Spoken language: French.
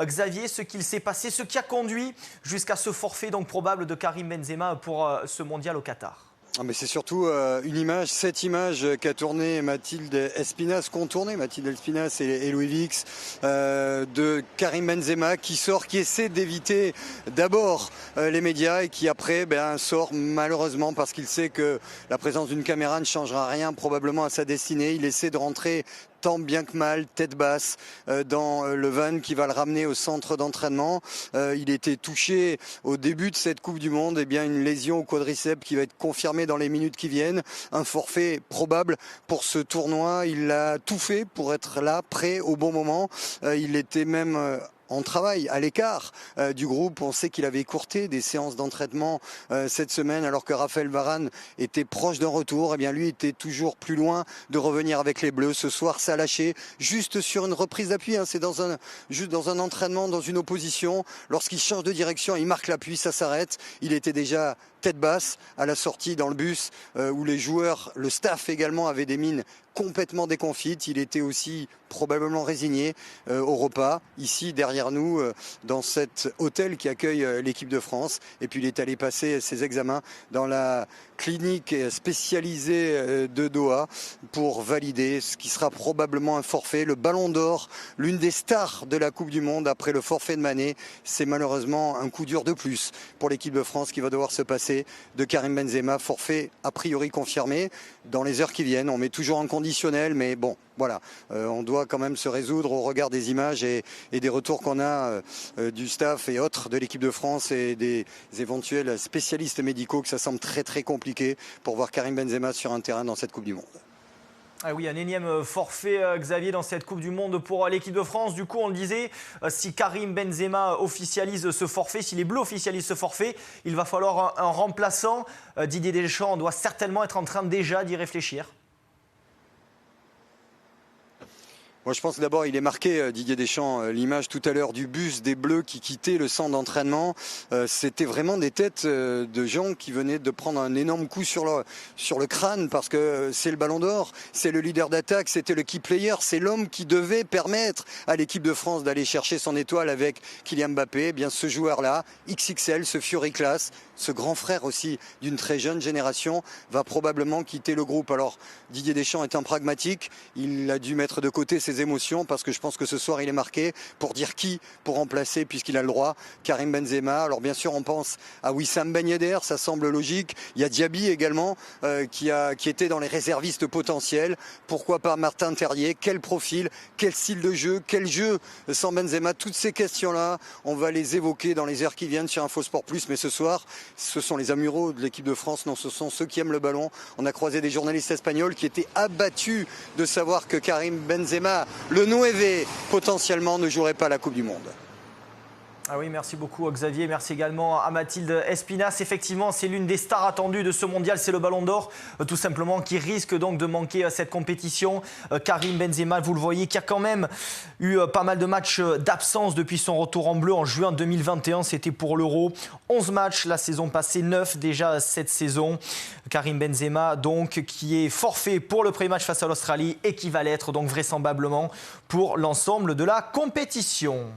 Xavier, ce qu'il s'est passé, ce qui a conduit jusqu'à ce forfait donc probable de Karim Benzema pour ce mondial au Qatar. Mais c'est surtout cette image qu'a tournée Mathilde Espinas, contournée Mathilde Espinas et Louis Vix, de Karim Benzema qui sort, qui essaie d'éviter d'abord les médias et qui après sort malheureusement parce qu'il sait que la présence d'une caméra ne changera rien probablement à sa destinée. Il essaie de rentrer tant bien que mal, tête basse, dans le van qui va le ramener au centre d'entraînement. Il était touché au début de cette Coupe du Monde, une lésion au quadriceps qui va être confirmée dans les minutes qui viennent. Un forfait probable pour ce tournoi. Il a tout fait pour être là, prêt au bon moment. Il était même en travail, à l'écart du groupe. On sait qu'il avait écourté des séances d'entraînement cette semaine alors que Raphaël Varane était proche d'un retour. Lui était toujours plus loin de revenir avec les Bleus. Ce soir, ça a lâché juste sur une reprise d'appui. C'est juste dans un entraînement, dans une opposition. Lorsqu'il change de direction, il marque l'appui, ça s'arrête. Il était déjà tête basse à la sortie dans le bus où les joueurs, le staff également, avaient des mines complètement déconfites. Il était aussi probablement résigné au repas, ici derrière nous, dans cet hôtel qui accueille l'équipe de France. Et puis il est allé passer ses examens dans la clinique spécialisée de Doha pour valider ce qui sera probablement un forfait. Le Ballon d'Or, l'une des stars de la Coupe du Monde après le forfait de Mané. C'est malheureusement un coup dur de plus pour l'équipe de France qui va devoir se passer de Karim Benzema. Forfait a priori confirmé dans les heures qui viennent. On met toujours en conditionnel, mais bon, voilà. On doit quand même se résoudre au regard des images et des retours qu'on a du staff et autres de l'équipe de France et des éventuels spécialistes médicaux que ça semble très très compliqué pour voir Karim Benzema sur un terrain dans cette Coupe du Monde. Ah oui, un énième forfait, Xavier, dans cette Coupe du Monde pour l'équipe de France. Du coup, on le disait, si Karim Benzema officialise ce forfait, si les Bleus officialisent ce forfait, il va falloir un remplaçant. Didier Deschamps doit certainement être en train déjà d'y réfléchir. Moi, je pense d'abord, il est marqué, Didier Deschamps, l'image tout à l'heure du bus des Bleus qui quittait le centre d'entraînement. C'était vraiment des têtes de gens qui venaient de prendre un énorme coup sur le crâne parce que c'est le Ballon d'Or, c'est le leader d'attaque, c'était le key player, c'est l'homme qui devait permettre à l'équipe de France d'aller chercher son étoile avec Kylian Mbappé. Ce joueur-là, XXL, ce Fury Class, ce grand frère aussi d'une très jeune génération, va probablement quitter le groupe. Alors, Didier Deschamps est un pragmatique, il a dû mettre de côté ses émotions parce que je pense que ce soir il est marqué pour dire qui pour remplacer puisqu'il a le droit, Karim Benzema. Alors bien sûr on pense à Wissam Ben Yedder, ça semble logique. Il y a Diaby également qui était dans les réservistes potentiels. Pourquoi pas Martin Terrier? Quel profil? Quel style de jeu? Quel jeu sans Benzema? Toutes ces questions-là, on va les évoquer dans les heures qui viennent sur InfoSport Plus. Mais ce soir, ce sont les amoureux de l'équipe de France, non, ce sont ceux qui aiment le ballon. On a croisé des journalistes espagnols qui étaient abattus de savoir que Karim Benzema, le 9 potentiellement ne jouerait pas la Coupe du Monde. Ah oui, merci beaucoup Xavier, merci également à Mathilde Espinas. Effectivement, c'est l'une des stars attendues de ce mondial, c'est le Ballon d'Or, tout simplement, qui risque donc de manquer cette compétition. Karim Benzema, vous le voyez, qui a quand même eu pas mal de matchs d'absence depuis son retour en bleu en juin 2021, c'était pour l'Euro. 11 matchs la saison passée, 9 déjà cette saison. Karim Benzema, donc, qui est forfait pour le premier match face à l'Australie et qui va l'être donc vraisemblablement pour l'ensemble de la compétition.